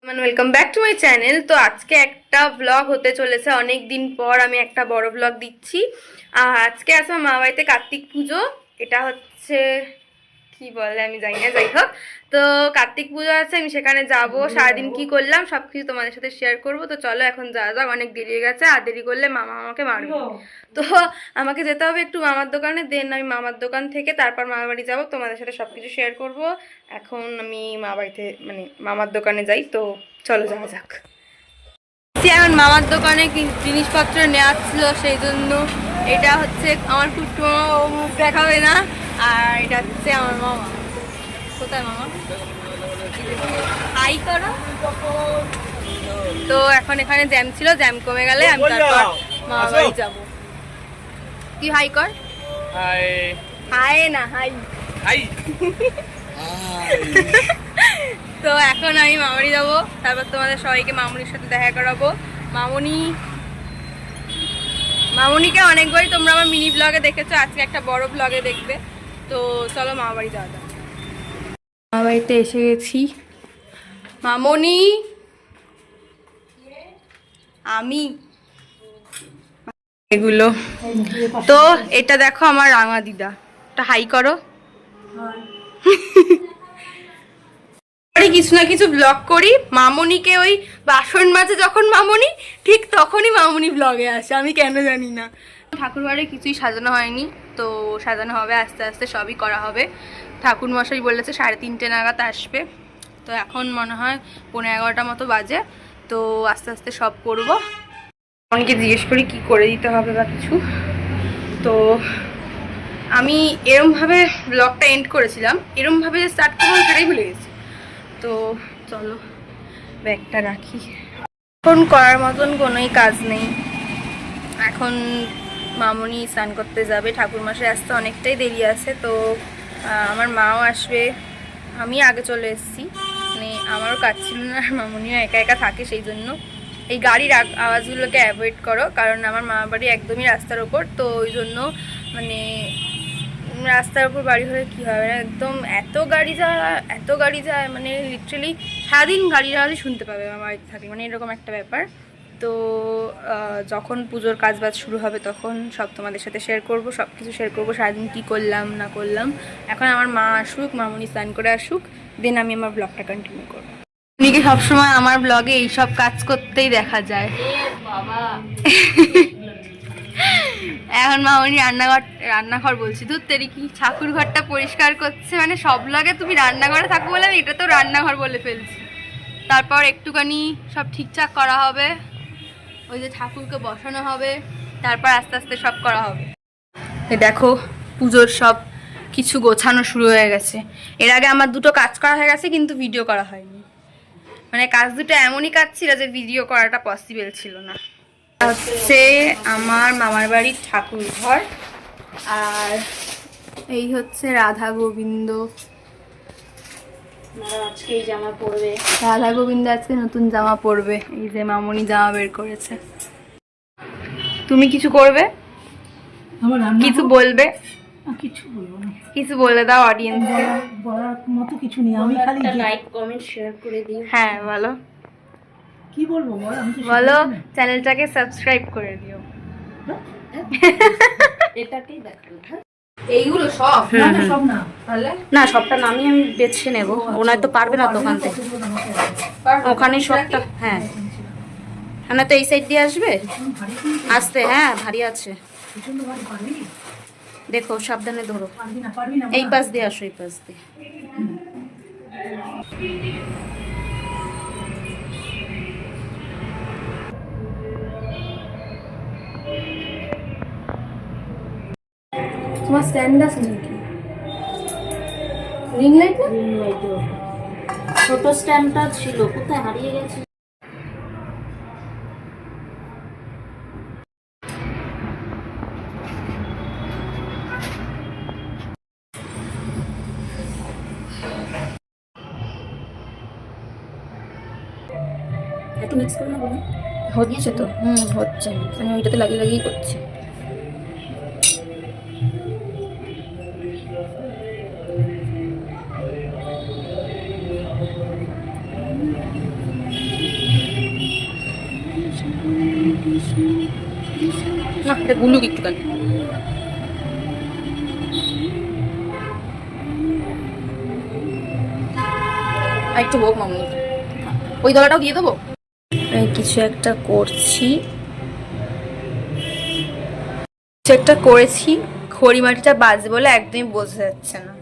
Welcome back to my channel. তো আজকে একটা ব্লগ হতে চলেছে, অনেক দিন পর আমি একটা বড় ব্লগ দিচ্ছি। আজকে আছে আমার মা বাড়িতে কার্তিক পুজো। এটা হচ্ছে কি বলে আমি জানি না, যাই হোক। তো কার্তিক পুজো আছে, আমি সেখানে যাব। সারাদিন কি করলাম সব কিছু তোমাদের সাথে শেয়ার করব। তো চলো এখন যাওয়া যাক, অনেক দেরি হয়ে গেছে, আর দেরি করলে মামা আমাকে মারবে। তো আমাকে যেতে হবে একটু মামার দোকানে, দেন আমি মামার দোকান থেকে তারপর মামার বাড়ি যাবো, তোমাদের সাথে সব কিছু শেয়ার করব। এখন আমি মা বাড়িতে মানে মামার দোকানে যাই, তো চলো যাওয়া যাক। এখন মামার দোকানে জিনিসপত্র নেওয়া ছিল, সেই জন্য এটা হচ্ছে আমার কুট্টু মামা, ও মুখ দেখাবে না। আর এটা হচ্ছে আমার মামা। কোথায় মামা? হাই করো। তো এখন এখানে জ্যাম ছিল, জ্যাম কমে গেলে আমি তারপর মামা বাড়ি যাবো। কি হাই কর? হাই হাই না হাই হাই। তো এখন আমি মামুনি যাবো, তারপর তোমাদের সবাইকে মামুনির সাথে দেখা করাবো। মামুনিকে অনেকবারই তোমরা আমার মিনি ব্লগে দেখেছো, আজকে একটা বড় ব্লগে দেখবে। তো চলো মামা বাড়ি যাওয়া যাক। মামা বাড়িতে এসে গেছি। মামুনি আমি এগুলো তো এটা দেখো আমার রাঙা দিদা, এটা হাই করো। কিছু না কিছু ব্লগ করি, মামুনিকে ওই বাসন মাঝে যখন মামুনি, ঠিক তখনই মামুনি ব্লগে আসে, আমি কেন জানি না। ঠাকুর ঘরে কিছুই সাজানো হয়নি, তো সাজানো হবে আস্তে আস্তে, সবই করা হবে। ঠাকুর মশাই বলেছে 3:30 নাগাদ আসবে, তো এখন মনে হয় 11:30 মতো বাজে। তো আস্তে আস্তে সব করবো। অনেকে জিজ্ঞেস করি কি করে দিতে হবে বা কিছু, তো আমি এরমভাবে ব্লগটা এন্ড করেছিলাম, এরমভাবে যে স্টার্ট করবো সেটাই ভুলে গেছি। তো চলো ব্যাগটা রাখি। এখন করার মতন কোনোই কাজ নেই। এখন মামুনি স্নান করতে যাবে, ঠাকুরমশাই আসতে অনেকটাই দেরি আছে। তো আমার মাও আসবে, আমি আগে চলে এসেছি, মানে আমারও কাজ ছিল না, আর মামুনিও একা একা থাকে, সেই জন্য এই গাড়ির আওয়াজগুলোকে অ্যাভয়েড করো, কারণ আমার মামা বাড়ি একদমই রাস্তার ওপর। তো ওই জন্য মানে রাস্তার উপর বাড়ি হলে কী হবে, একদম এত গাড়ি যায় মানে লিটারালি সারাদিন গাড়ির আওয়াজই শুনতে পাবে আমার বাড়িতে থাকলে, মানে এরকম একটা ব্যাপার। তো যখন পুজোর কাজবাজ শুরু হবে তখন সব তোমাদের সাথে শেয়ার করব, সব কিছু শেয়ার করবো, সারাদিন কী করলাম না করলাম। এখন আমার মা আসুক, মামুনি স্নান করে আসুক, দেন আমি আমার ব্লগটা কন্টিনিউ করবো। উনিকে সবসময় আমার ব্লগে এইসব কাজ করতেই দেখা যায়। এখন মামুনি রান্নাঘর বলছি, ধুর তেরি কি ঠাকুর ঘরটা পরিষ্কার করছে, মানে সব ব্লগে তুমি রান্নাঘরে থাকো বলে আমি এটা তো রান্নাঘর বলে ফেলছি। তারপর একটুখানি সব ঠিকঠাক করা হবে, ওই যে ঠাকুরকে বসানো হবে, তারপর আস্তে আস্তে সব করা হবে। দেখো পুজোর সব কিছু গোছানো শুরু হয়ে গেছে। এর আগে আমার দুটো কাজ করা হয়ে গেছে, কিন্তু ভিডিও করা হয়নি, মানে কাজ দুটো এমনই কাজ ছিল যে ভিডিও করাটা পসিবল ছিল না। হচ্ছে আমার মামার বাড়ির ঠাকুর ঘর, আর এই হচ্ছে রাধা গোবিন্দ। আজকেই জামা পরবে, রাধা গোবিন্দ আজকে নতুন জামা পরবে, এই যে মামুনি জামা বের করেছে। তুমি কিছু করবে, কিছু বলবে? কিছু বলবো না, কিছু বলে দাও অডিয়েন্সকে। বলার মতো কিছু নেই, আমি খালি লাইক কমেন্ট শেয়ার করে দিই। হ্যাঁ বলো, কি বলবো বল, আমি তো বলো চ্যানেলটাকে সাবস্ক্রাইব করে দিও। এটাকেই দেখো, এইগুলো সব সব না, তাহলে না সবটা নামই আমি বেছে নেব, ওনায় তো পারবে না দোকান থেকে, ওখানেই সবটা। হ্যাঁ হ্যাঁ, তো এই সাইড দিয়ে আসবে, আসতে হ্যাঁ ভারী আছে, দেখো সাবধানে ধরো, এই পাশ দিয়ে আসো, এই পাশ দিয়ে। তোমার স্ট্যান্ড আছে নাকি? রিং লাইট না? রিং লাইট ছোট স্ট্যান্ডটা ছিল, কোথায় হারিয়ে গেছে। একটু মিক্স করে নেবো, হচ্ছে তো, হচ্ছে, মানে ওইটাতে লাগিয়ে করছে। না এটা গুলুক একটুখানি। আর একটু হোক মামনি, ওই দলাটাও দিয়ে দেবো। কিছু একটা করছি। কিছু একটা করেছি, খড়ি মাটিটা বাজে বলে একদমই বোঝা যাচ্ছে না।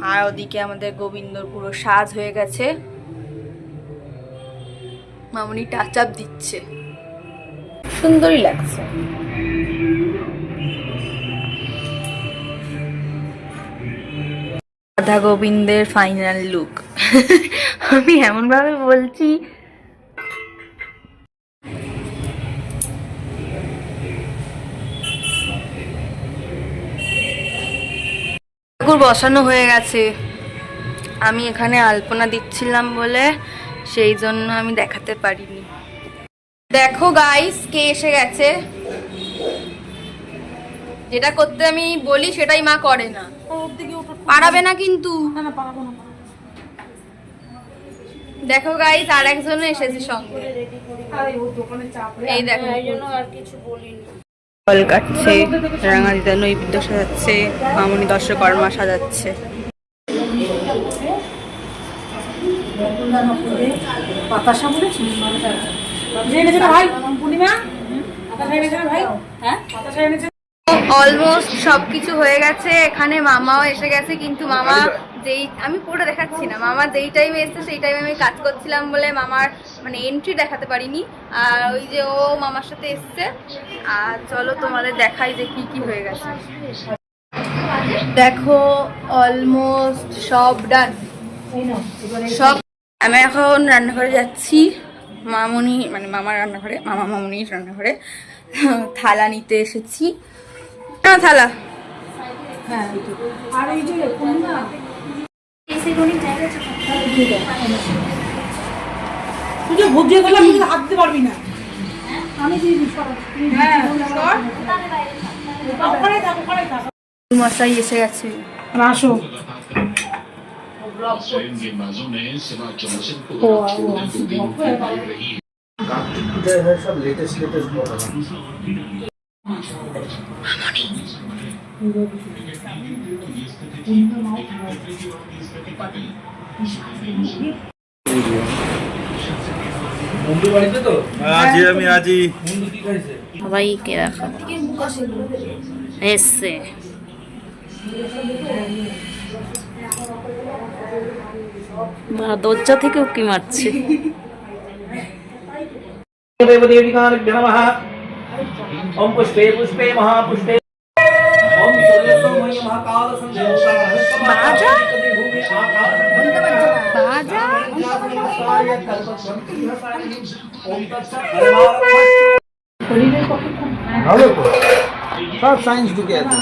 আর ওদিকে আমাদের গোবিন্দর পুরো সাজ হয়ে গেছে, মামনি টাচ আপ দিচ্ছে, সুন্দরই লাগছে। রাধা গোবিন্দের ফাইনাল লুক। আমি এমন ভাবে বলছি, ঠাকুর বসানো হয়ে গেছে। আমি এখানে আলপনা দিচ্ছিলাম বলে সেই জন্য আমি দেখাতে পারিনি। দেখো গাইস কে এসে গেছে। যেটা করতে আমি বলি সেটাই মা করে না। পারাবে না কিন্তু। দেখো গাইস আর একজন এসেছে সঙ্গে, এই দেখো। ফল কাটছে, রাঙা দিদা নৈবেদ্য সাজাচ্ছে, মামনি দর্শকর্মা সাজাচ্ছে। অলমোস্ট সবকিছু হয়ে গেছে। এখানে মামাও এসে গেছে, কিন্তু মামা যেই, আমি পুরোটা দেখাচ্ছি না, মামা যেই টাইমে এসছে সেই টাইমে আমি কাজ করছিলাম বলে মামার মানে এন্ট্রি দেখাতে পারিনি। আর ওই যে ও মামার সাথে এসছে। আর চলো তোমাদের দেখাই যে কি কি হয়ে গেছে। দেখো অলমোস্ট সব ডান, সব। আমি এখন রান্নাঘরে যাচ্ছি, মামনি মানে মামার রান্নাঘরে, মামা মামনির রান্নাঘরে থালা নিতে এসেছি। না থালা, মশাই এসে গেছে। আসো। सब लेटेस्ट সবাইকে রাখা এসছে। দরজা থেকে উকি মারছে। ओम पुष्पे पुष्पे महापुष्पे ओम सूर्यसोमय महाकाल बाजा बाजा सब साइंस टुगेदर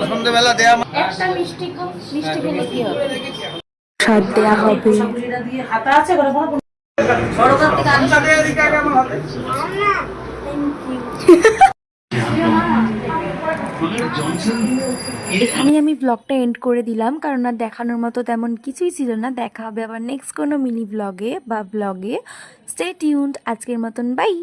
সন্ধ্যেবেলা দেয়া একটা মিষ্টি খেলে কি হবে? সাত দেয়া হবে। হাতা আছে এখানেই আমি ব্লগটা এন্ড করে দিলাম, কারণ আর দেখানোর মতো তেমন কিছুই ছিল না। দেখা হবে আবার নেক্সট কোনো মিনি ব্লগে বা ব্লগে। Stay tuned. আজকের মতন বাই।